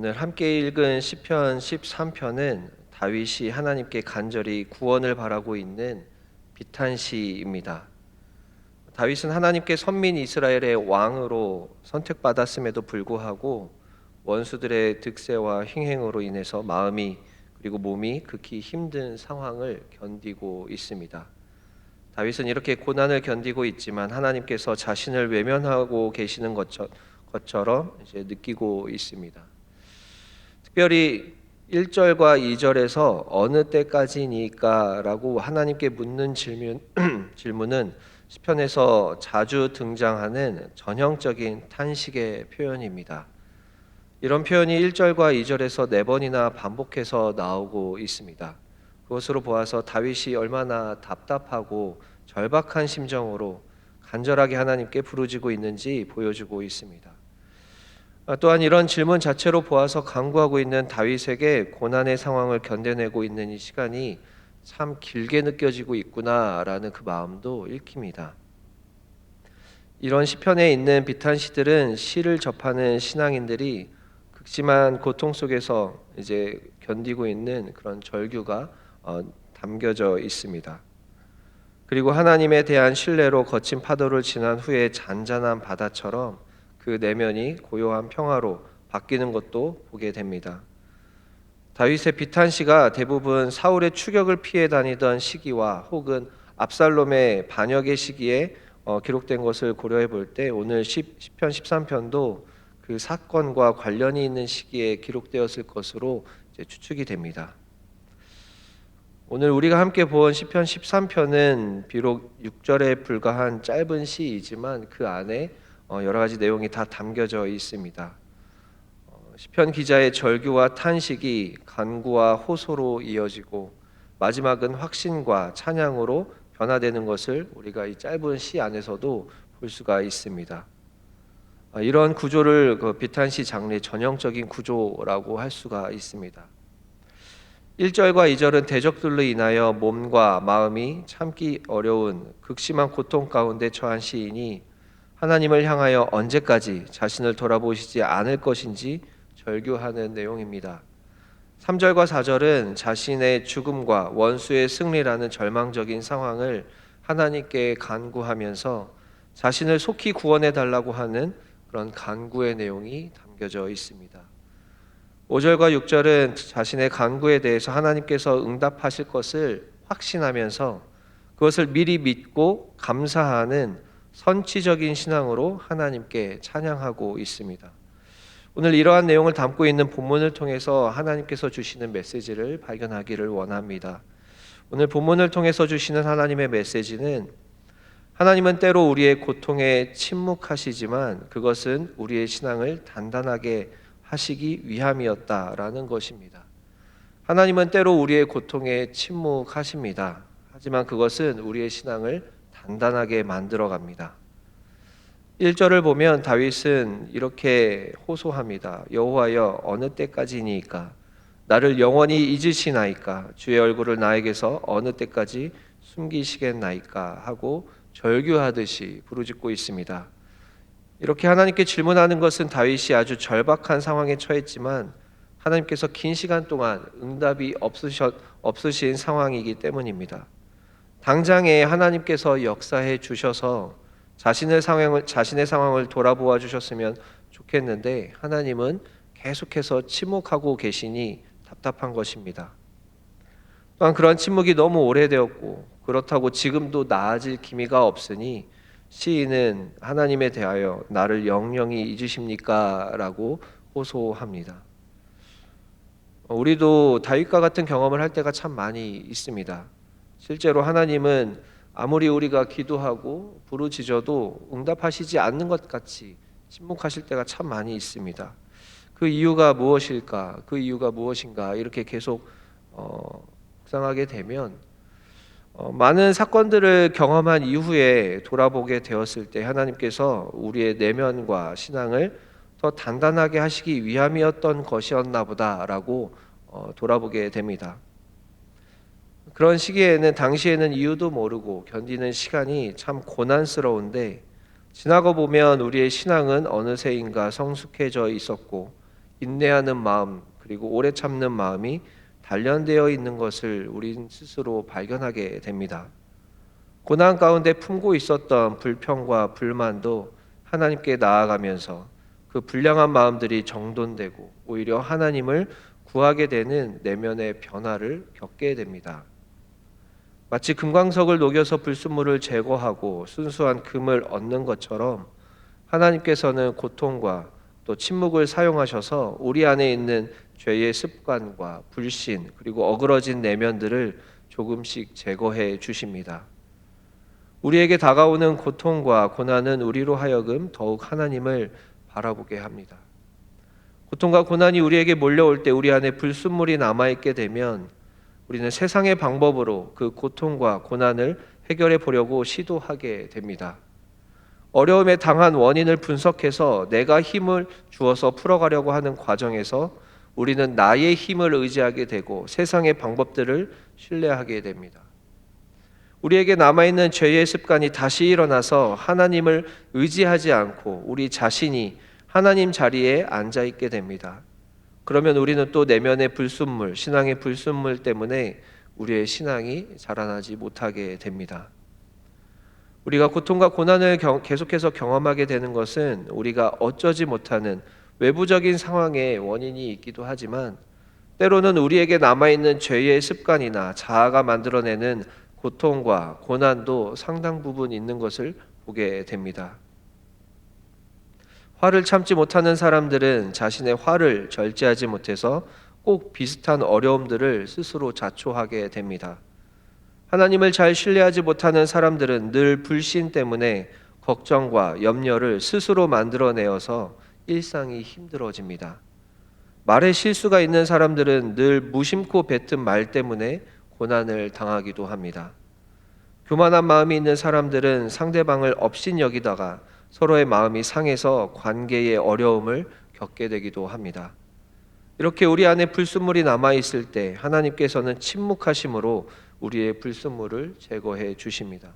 오늘 함께 읽은 시편 13편은 다윗이 하나님께 간절히 구원을 바라고 있는 비탄시입니다. 다윗은 하나님께 선민 이스라엘의 왕으로 선택받았음에도 불구하고 원수들의 득세와 행행으로 인해서 마음이 그리고 몸이 극히 힘든 상황을 견디고 있습니다. 다윗은 이렇게 고난을 견디고 있지만 하나님께서 자신을 외면하고 계시는 것처럼 이제 느끼고 있습니다. 특별히 1절과 2절에서 어느 때까지니까 라고 하나님께 묻는 질문은 시편에서 자주 등장하는 전형적인 탄식의 표현입니다. 이런 표현이 1절과 2절에서 4번이나 반복해서 나오고 있습니다. 그것으로 보아서 다윗이 얼마나 답답하고 절박한 심정으로 간절하게 하나님께 부르짖고 있는지 보여주고 있습니다. 또한 이런 질문 자체로 보아서 간구하고 있는 다윗에게 고난의 상황을 견뎌내고 있는 이 시간이 참 길게 느껴지고 있구나라는 그 마음도 읽힙니다. 이런 시편에 있는 비탄시들은 시를 접하는 신앙인들이 극심한 고통 속에서 이제 견디고 있는 그런 절규가 담겨져 있습니다. 그리고 하나님에 대한 신뢰로 거친 파도를 지난 후에 잔잔한 바다처럼 그 내면이 고요한 평화로 바뀌는 것도 보게 됩니다. 다윗의 비탄시가 대부분 사울의 추격을 피해 다니던 시기와 혹은 압살롬의 반역의 시기에 기록된 것을 고려해 볼 때 오늘 시편 13편도 그 사건과 관련이 있는 시기에 기록되었을 것으로 이제 추측이 됩니다. 오늘 우리가 함께 본 시편 13편은 비록 6절에 불과한 짧은 시이지만 그 안에 여러 가지 내용이 다 담겨져 있습니다. 시편 기자의 절규와 탄식이 간구와 호소로 이어지고 마지막은 확신과 찬양으로 변화되는 것을 우리가 이 짧은 시 안에서도 볼 수가 있습니다. 이런 구조를 비탄시 장르의 전형적인 구조라고 할 수가 있습니다. 1절과 2절은 대적들로 인하여 몸과 마음이 참기 어려운 극심한 고통 가운데 처한 시인이 하나님을 향하여 언제까지 자신을 돌아보시지 않을 것인지 절규하는 내용입니다. 3절과 4절은 자신의 죽음과 원수의 승리라는 절망적인 상황을 하나님께 간구하면서 자신을 속히 구원해 달라고 하는 그런 간구의 내용이 담겨져 있습니다. 5절과 6절은 자신의 간구에 대해서 하나님께서 응답하실 것을 확신하면서 그것을 미리 믿고 감사하는 선취적인 신앙으로 하나님께 찬양하고 있습니다. 오늘 이러한 내용을 담고 있는 본문을 통해서 하나님께서 주시는 메시지를 발견하기를 원합니다. 오늘 본문을 통해서 주시는 하나님의 메시지는 하나님은 때로 우리의 고통에 침묵하시지만 그것은 우리의 신앙을 단단하게 하시기 위함이었다라는 것입니다. 하나님은 때로 우리의 고통에 침묵하십니다. 하지만 그것은 우리의 신앙을 단단하게 만들어 갑니다. 1절을 보면 다윗은 이렇게 호소합니다. 여호와여 어느 때까지니까 나를 영원히 잊으시나이까 주의 얼굴을 나에게서 어느 때까지 숨기시겠나이까 하고 절규하듯이 부르짖고 있습니다. 이렇게 하나님께 질문하는 것은 다윗이 아주 절박한 상황에 처했지만 하나님께서 긴 시간 동안 응답이 없으신 상황이기 때문입니다. 당장에 하나님께서 역사해 주셔서 자신의 상황을 돌아보아 주셨으면 좋겠는데 하나님은 계속해서 침묵하고 계시니 답답한 것입니다. 또한 그런 침묵이 너무 오래되었고 그렇다고 지금도 나아질 기미가 없으니 시인은 하나님에 대하여 나를 영영히 잊으십니까? 라고 호소합니다. 우리도 다윗과 같은 경험을 할 때가 참 많이 있습니다. 실제로 하나님은 아무리 우리가 기도하고 부르짖어도 응답하시지 않는 것 같이 침묵하실 때가 참 많이 있습니다. 그 이유가 무엇일까? 그 이유가 무엇인가? 이렇게 계속 묵상하게 되면 많은 사건들을 경험한 이후에 돌아보게 되었을 때 하나님께서 우리의 내면과 신앙을 더 단단하게 하시기 위함이었던 것이었나 보다라고 돌아보게 됩니다. 그런 시기에는 당시에는 이유도 모르고 견디는 시간이 참 고난스러운데 지나고 보면 우리의 신앙은 어느새인가 성숙해져 있었고 인내하는 마음 그리고 오래 참는 마음이 단련되어 있는 것을 우린 스스로 발견하게 됩니다. 고난 가운데 품고 있었던 불평과 불만도 하나님께 나아가면서 그 불량한 마음들이 정돈되고 오히려 하나님을 구하게 되는 내면의 변화를 겪게 됩니다. 마치 금광석을 녹여서 불순물을 제거하고 순수한 금을 얻는 것처럼 하나님께서는 고통과 또 침묵을 사용하셔서 우리 안에 있는 죄의 습관과 불신 그리고 어그러진 내면들을 조금씩 제거해 주십니다. 우리에게 다가오는 고통과 고난은 우리로 하여금 더욱 하나님을 바라보게 합니다. 고통과 고난이 우리에게 몰려올 때 우리 안에 불순물이 남아있게 되면 우리는 세상의 방법으로 그 고통과 고난을 해결해 보려고 시도하게 됩니다. 어려움에 당한 원인을 분석해서 내가 힘을 주어서 풀어가려고 하는 과정에서 우리는 나의 힘을 의지하게 되고 세상의 방법들을 신뢰하게 됩니다. 우리에게 남아있는 죄의 습관이 다시 일어나서 하나님을 의지하지 않고 우리 자신이 하나님 자리에 앉아있게 됩니다. 그러면 우리는 또 내면의 불순물, 신앙의 불순물 때문에 우리의 신앙이 자라나지 못하게 됩니다. 우리가 고통과 고난을 계속해서 경험하게 되는 것은 우리가 어쩌지 못하는 외부적인 상황의 원인이 있기도 하지만 때로는 우리에게 남아있는 죄의 습관이나 자아가 만들어내는 고통과 고난도 상당 부분 있는 것을 보게 됩니다. 화를 참지 못하는 사람들은 자신의 화를 절제하지 못해서 꼭 비슷한 어려움들을 스스로 자초하게 됩니다. 하나님을 잘 신뢰하지 못하는 사람들은 늘 불신 때문에 걱정과 염려를 스스로 만들어내어서 일상이 힘들어집니다. 말에 실수가 있는 사람들은 늘 무심코 뱉은 말 때문에 고난을 당하기도 합니다. 교만한 마음이 있는 사람들은 상대방을 업신여기다가 서로의 마음이 상해서 관계의 어려움을 겪게 되기도 합니다. 이렇게 우리 안에 불순물이 남아있을 때 하나님께서는 침묵하심으로 우리의 불순물을 제거해 주십니다.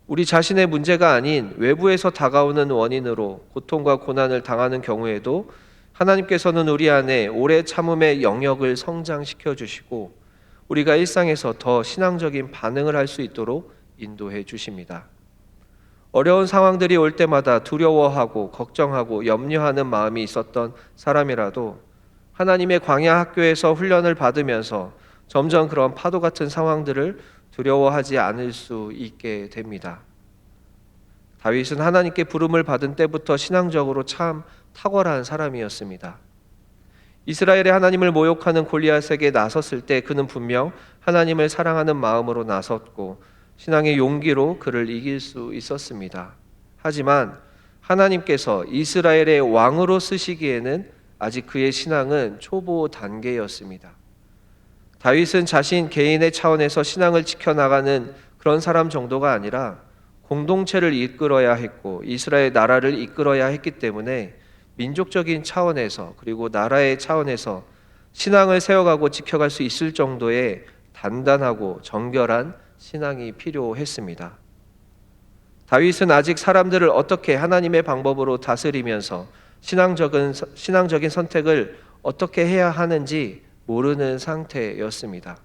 우리 자신의 문제가 아닌 외부에서 다가오는 원인으로 고통과 고난을 당하는 경우에도 하나님께서는 우리 안에 오래 참음의 영역을 성장시켜 주시고 우리가 일상에서 더 신앙적인 반응을 할 수 있도록 인도해 주십니다. 어려운 상황들이 올 때마다 두려워하고 걱정하고 염려하는 마음이 있었던 사람이라도 하나님의 광야 학교에서 훈련을 받으면서 점점 그런 파도 같은 상황들을 두려워하지 않을 수 있게 됩니다. 다윗은 하나님께 부름을 받은 때부터 신앙적으로 참 탁월한 사람이었습니다. 이스라엘의 하나님을 모욕하는 골리앗에게 나섰을 때 그는 분명 하나님을 사랑하는 마음으로 나섰고 신앙의 용기로 그를 이길 수 있었습니다. 하지만 하나님께서 이스라엘의 왕으로 쓰시기에는 아직 그의 신앙은 초보 단계였습니다. 다윗은 자신 개인의 차원에서 신앙을 지켜나가는 그런 사람 정도가 아니라 공동체를 이끌어야 했고 이스라엘 나라를 이끌어야 했기 때문에 민족적인 차원에서 그리고 나라의 차원에서 신앙을 세워가고 지켜갈 수 있을 정도의 단단하고 정결한 신앙이 필요했습니다. 다윗은 아직 사람들을 어떻게 하나님의 방법으로 다스리면서 신앙적인 선택을 어떻게 해야 하는지 모르는 상태였습니다.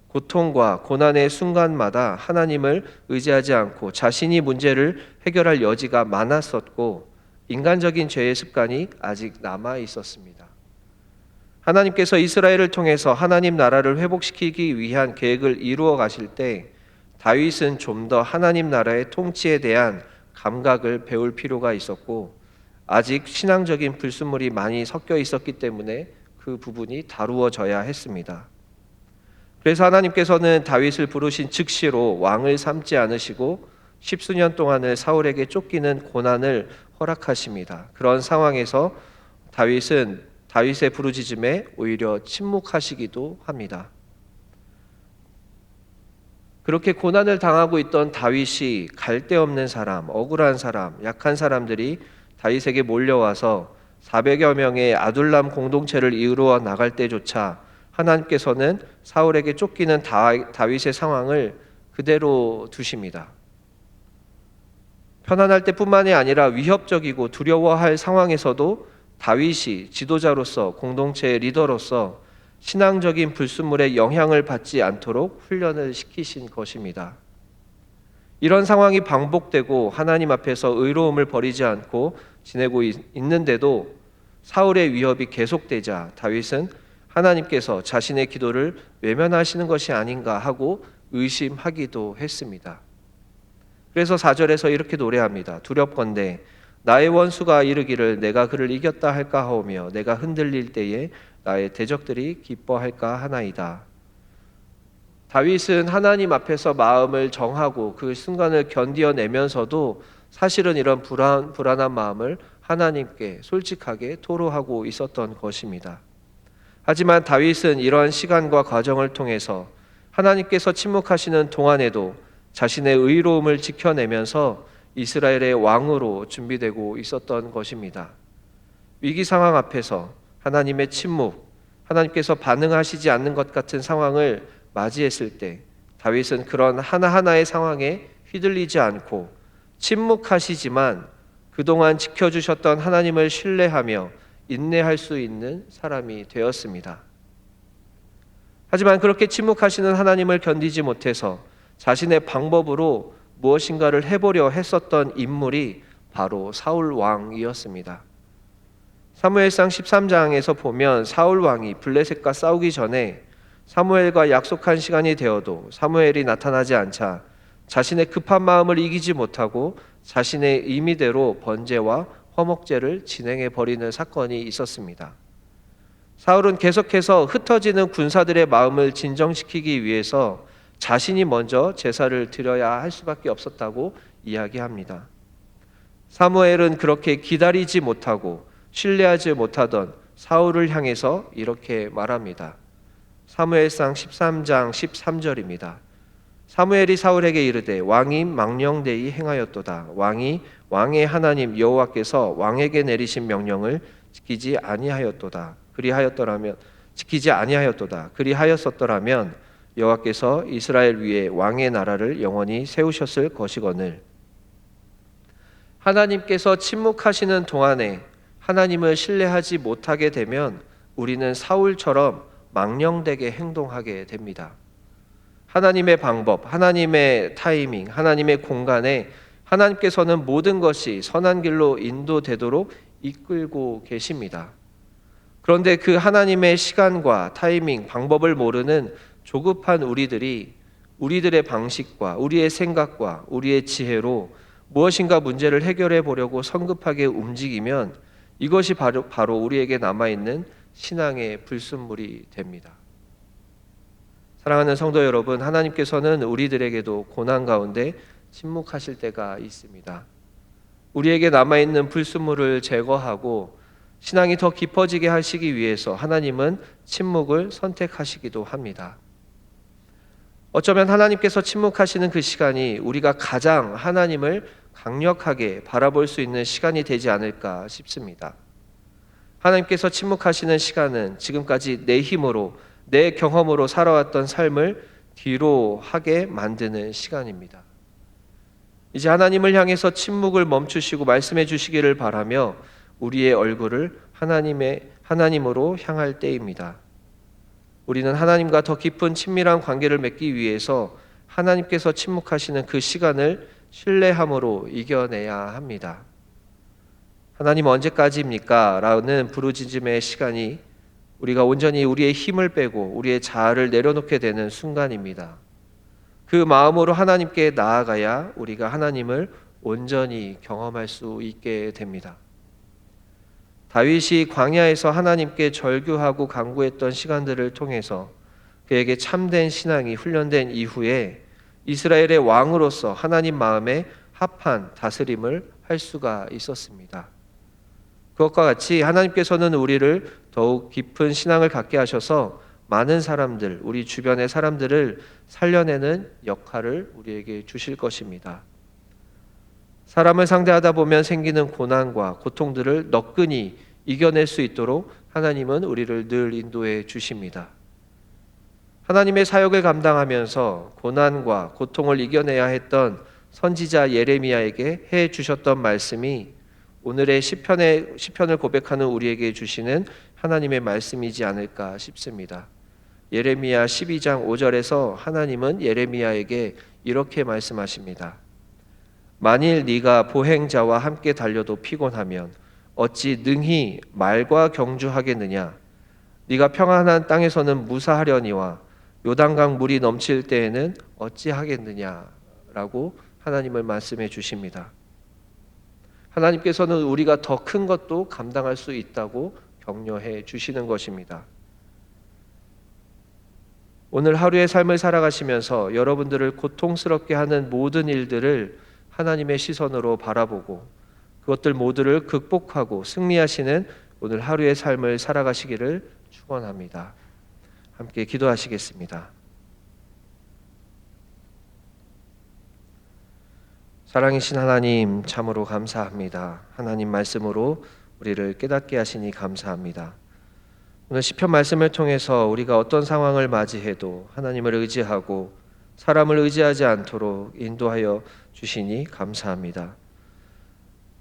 고통과 고난의 순간마다 하나님을 의지하지 않고 자신이 문제를 해결할 여지가 많았었고 인간적인 죄의 습관이 아직 남아 있었습니다. 하나님께서 이스라엘을 통해서 하나님 나라를 회복시키기 위한 계획을 이루어 가실 때 다윗은 좀 더 하나님 나라의 통치에 대한 감각을 배울 필요가 있었고 아직 신앙적인 불순물이 많이 섞여 있었기 때문에 그 부분이 다루어져야 했습니다. 그래서 하나님께서는 다윗을 부르신 즉시로 왕을 삼지 않으시고 10수년 동안을 사울에게 쫓기는 고난을 허락하십니다. 그런 상황에서 다윗의 부르짖음에 오히려 침묵하시기도 합니다. 그렇게 고난을 당하고 있던 다윗이 갈데없는 사람, 억울한 사람, 약한 사람들이 다윗에게 몰려와서 400여 명의 아둘람 공동체를 이루어 나갈 때조차 하나님께서는 사울에게 쫓기는 다윗의 상황을 그대로 두십니다. 편안할 때뿐만이 아니라 위협적이고 두려워할 상황에서도 다윗이 지도자로서 공동체의 리더로서 신앙적인 불순물에 영향을 받지 않도록 훈련을 시키신 것입니다. 이런 상황이 반복되고 하나님 앞에서 의로움을 버리지 않고 지내고 있는데도 사울의 위협이 계속되자 다윗은 하나님께서 자신의 기도를 외면하시는 것이 아닌가 하고 의심하기도 했습니다. 그래서 4절에서 이렇게 노래합니다. 두렵건대 나의 원수가 이르기를 내가 그를 이겼다 할까 하오며 내가 흔들릴 때에 나의 대적들이 기뻐할까 하나이다. 다윗은 하나님 앞에서 마음을 정하고 그 순간을 견디어내면서도 사실은 이런 불안한 마음을 하나님께 솔직하게 토로하고 있었던 것입니다. 하지만 다윗은 이러한 시간과 과정을 통해서 하나님께서 침묵하시는 동안에도 자신의 의로움을 지켜내면서 이스라엘의 왕으로 준비되고 있었던 것입니다. 위기 상황 앞에서 하나님의 침묵, 하나님께서 반응하시지 않는 것 같은 상황을 맞이했을 때 다윗은 그런 하나하나의 상황에 휘둘리지 않고 침묵하시지만 그동안 지켜주셨던 하나님을 신뢰하며 인내할 수 있는 사람이 되었습니다. 하지만 그렇게 침묵하시는 하나님을 견디지 못해서 자신의 방법으로 무엇인가를 해보려 했었던 인물이 바로 사울 왕이었습니다. 사무엘상 13장에서 보면 사울 왕이 블레셋과 싸우기 전에 사무엘과 약속한 시간이 되어도 사무엘이 나타나지 않자 자신의 급한 마음을 이기지 못하고 자신의 의미대로 번제와 화목제를 진행해 버리는 사건이 있었습니다. 사울은 계속해서 흩어지는 군사들의 마음을 진정시키기 위해서 자신이 먼저 제사를 드려야 할 수밖에 없었다고 이야기합니다. 사무엘은 그렇게 기다리지 못하고 신뢰하지 못하던 사울을 향해서 이렇게 말합니다. 사무엘상 13장 13절입니다. 사무엘이 사울에게 이르되 왕이 망령되이 행하였도다. 왕이 왕의 하나님 여호와께서 왕에게 내리신 명령을 지키지 아니하였도다. 그리하였었더라면 여호와께서 이스라엘 위에 왕의 나라를 영원히 세우셨을 것이거늘. 하나님께서 침묵하시는 동안에 하나님을 신뢰하지 못하게 되면 우리는 사울처럼 망령되게 행동하게 됩니다. 하나님의 방법, 하나님의 타이밍, 하나님의 공간에 하나님께서는 모든 것이 선한 길로 인도되도록 이끌고 계십니다. 그런데 그 하나님의 시간과 타이밍, 방법을 모르는 조급한 우리들이 우리들의 방식과 우리의 생각과 우리의 지혜로 무엇인가 문제를 해결해 보려고 성급하게 움직이면 이것이 바로 우리에게 남아있는 신앙의 불순물이 됩니다. 사랑하는 성도 여러분, 하나님께서는 우리들에게도 고난 가운데 침묵하실 때가 있습니다. 우리에게 남아있는 불순물을 제거하고 신앙이 더 깊어지게 하시기 위해서 하나님은 침묵을 선택하시기도 합니다. 어쩌면 하나님께서 침묵하시는 그 시간이 우리가 가장 하나님을 강력하게 바라볼 수 있는 시간이 되지 않을까 싶습니다. 하나님께서 침묵하시는 시간은 지금까지 내 힘으로, 내 경험으로 살아왔던 삶을 뒤로 하게 만드는 시간입니다. 이제 하나님을 향해서 침묵을 멈추시고 말씀해 주시기를 바라며 우리의 얼굴을 하나님으로 향할 때입니다. 우리는 하나님과 더 깊은 친밀한 관계를 맺기 위해서 하나님께서 침묵하시는 그 시간을 신뢰함으로 이겨내야 합니다. 하나님 언제까지입니까? 라는 부르짖음의 시간이 우리가 온전히 우리의 힘을 빼고 우리의 자아를 내려놓게 되는 순간입니다. 그 마음으로 하나님께 나아가야 우리가 하나님을 온전히 경험할 수 있게 됩니다. 다윗이 광야에서 하나님께 절규하고 간구했던 시간들을 통해서 그에게 참된 신앙이 훈련된 이후에 이스라엘의 왕으로서 하나님 마음에 합한 다스림을 할 수가 있었습니다. 그것과 같이 하나님께서는 우리를 더욱 깊은 신앙을 갖게 하셔서 많은 사람들, 우리 주변의 사람들을 살려내는 역할을 우리에게 주실 것입니다. 사람을 상대하다 보면 생기는 고난과 고통들을 너끈히 이겨낼 수 있도록 하나님은 우리를 늘 인도해 주십니다. 하나님의 사역을 감당하면서 고난과 고통을 이겨내야 했던 선지자 예레미야에게 해 주셨던 말씀이 오늘의 시편을 고백하는 우리에게 주시는 하나님의 말씀이지 않을까 싶습니다. 예레미야 12장 5절에서 하나님은 예레미야에게 이렇게 말씀하십니다. 만일 네가 보행자와 함께 달려도 피곤하면 어찌 능히 말과 경주하겠느냐? 네가 평안한 땅에서는 무사하려니와 요단강 물이 넘칠 때에는 어찌하겠느냐라고 하나님을 말씀해 주십니다. 하나님께서는 우리가 더 큰 것도 감당할 수 있다고 격려해 주시는 것입니다. 오늘 하루의 삶을 살아가시면서 여러분들을 고통스럽게 하는 모든 일들을 하나님의 시선으로 바라보고 그것들 모두를 극복하고 승리하시는 오늘 하루의 삶을 살아가시기를 축원합니다. 함께 기도하시겠습니다. 사랑이신 하나님, 참으로 감사합니다. 하나님 말씀으로 우리를 깨닫게 하시니 감사합니다. 오늘 시편 말씀을 통해서 우리가 어떤 상황을 맞이해도 하나님을 의지하고 사람을 의지하지 않도록 인도하여 주시니 감사합니다.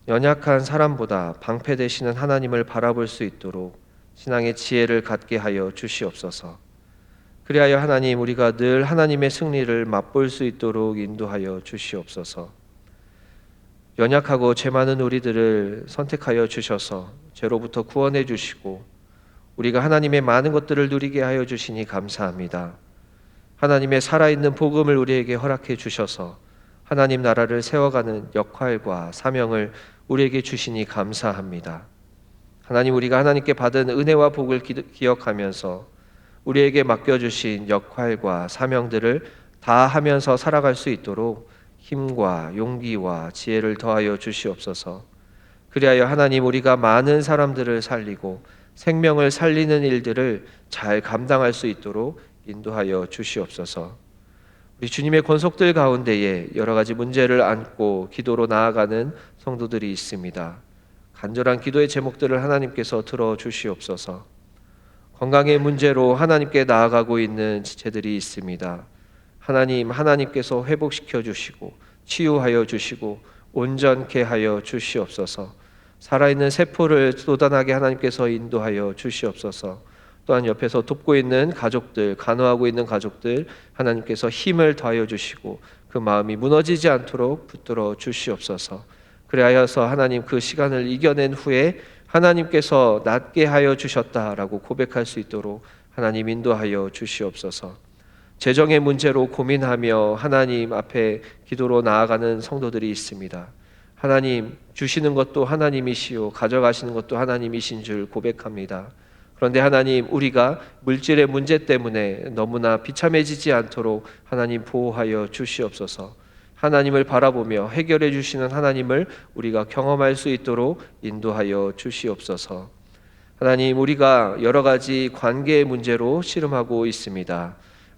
연약한 사람보다 방패 되시는 하나님을 바라볼 수 있도록 신앙의 지혜를 갖게 하여 주시옵소서. 그리하여 하나님, 우리가 늘 하나님의 승리를 맛볼 수 있도록 인도하여 주시옵소서. 연약하고 죄 많은 우리들을 선택하여 주셔서 죄로부터 구원해 주시고 우리가 하나님의 많은 것들을 누리게 하여 주시니 감사합니다. 하나님의 살아있는 복음을 우리에게 허락해 주셔서 하나님 나라를 세워가는 역할과 사명을 우리에게 주시니 감사합니다. 하나님, 우리가 하나님께 받은 은혜와 복을 기억하면서 우리에게 맡겨주신 역할과 사명들을 다 하면서 살아갈 수 있도록 힘과 용기와 지혜를 더하여 주시옵소서. 그리하여 하나님, 우리가 많은 사람들을 살리고 생명을 살리는 일들을 잘 감당할 수 있도록 인도하여 주시옵소서. 우리 주님의 권속들 가운데에 여러 가지 문제를 안고 기도로 나아가는 성도들이 있습니다. 간절한 기도의 제목들을 하나님께서 들어주시옵소서. 건강의 문제로 하나님께 나아가고 있는 지체들이 있습니다. 하나님께서 회복시켜 주시고 치유하여 주시고 온전케 하여 주시옵소서. 살아있는 세포를 돋아나게 하나님께서 인도하여 주시옵소서. 또한 옆에서 돕고 있는 가족들, 간호하고 있는 가족들 하나님께서 힘을 더하여 주시고 그 마음이 무너지지 않도록 붙들어 주시옵소서. 그리하여서 하나님, 그 시간을 이겨낸 후에 하나님께서 낫게 하여 주셨다라고 고백할 수 있도록 하나님 인도하여 주시옵소서. 재정의 문제로 고민하며 하나님 앞에 기도로 나아가는 성도들이 있습니다. 하나님, 주시는 것도 하나님이시오 가져가시는 것도 하나님이신 줄 고백합니다. 그런데 하나님, 우리가 물질의 문제 때문에 너무나 비참해지지 않도록 하나님 보호하여 주시옵소서. 하나님을 바라보며 해결해 주시는 하나님을 우리가 경험할 수 있도록 인도하여 주시옵소서. 하나님, 우리가 여러 가지 관계의 문제로 씨름하고 있습니다.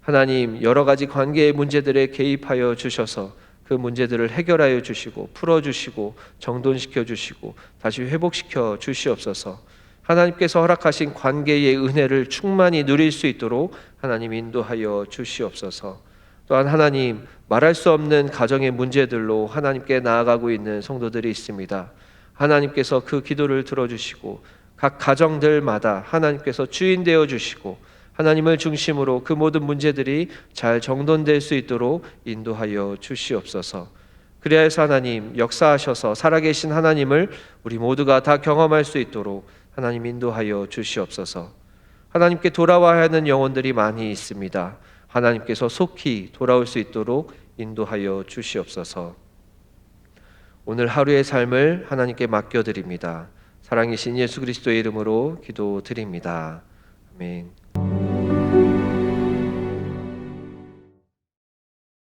하나님, 여러 가지 관계의 문제들에 개입하여 주셔서 그 문제들을 해결하여 주시고 풀어주시고 정돈시켜 주시고 다시 회복시켜 주시옵소서. 하나님께서 허락하신 관계의 은혜를 충만히 누릴 수 있도록 하나님 인도하여 주시옵소서. 또한 하나님, 말할 수 없는 가정의 문제들로 하나님께 나아가고 있는 성도들이 있습니다. 하나님께서 그 기도를 들어주시고 각 가정들마다 하나님께서 주인 되어 주시고 하나님을 중심으로 그 모든 문제들이 잘 정돈될 수 있도록 인도하여 주시옵소서. 그리하여서 하나님, 역사하셔서 살아계신 하나님을 우리 모두가 다 경험할 수 있도록 하나님 인도하여 주시옵소서. 하나님께 돌아와야 하는 영혼들이 많이 있습니다. 하나님께서 속히 돌아올 수 있도록 인도하여 주시옵소서. 오늘 하루의 삶을 하나님께 맡겨드립니다. 사랑이신 예수 그리스도의 이름으로 기도드립니다. 아멘.